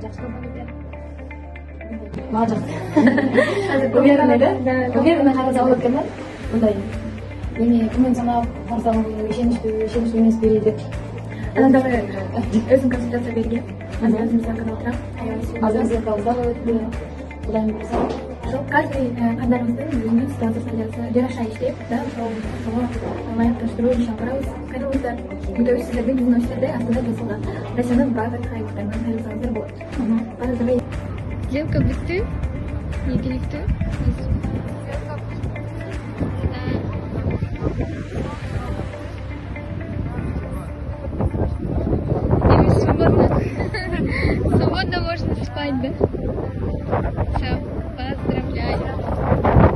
жакшы компания. Мага жакты. Уверенный караса болот экен да. Мындай. Эми кимдин санап барсам ишеничтүү эмес бири деп. Анан дагы өзүм консультация берген. Азыр өзүм сагына отурам. Азыр сиз калдыда өтүп Кудайым буйруса. Каждый кандарыбыздын өзүнүн стратегиясы жараша иштеп, да, ошого ылайыкташтыруу ишин алып барабыз. Кайдыгыздар күтөбүз сиздердин биздин офистерде астында жазылган. Россиянын баардык аймактарынан кайрылсаңыздар болот. Баардыгы Сделка бүттү. Ийгиликтүү.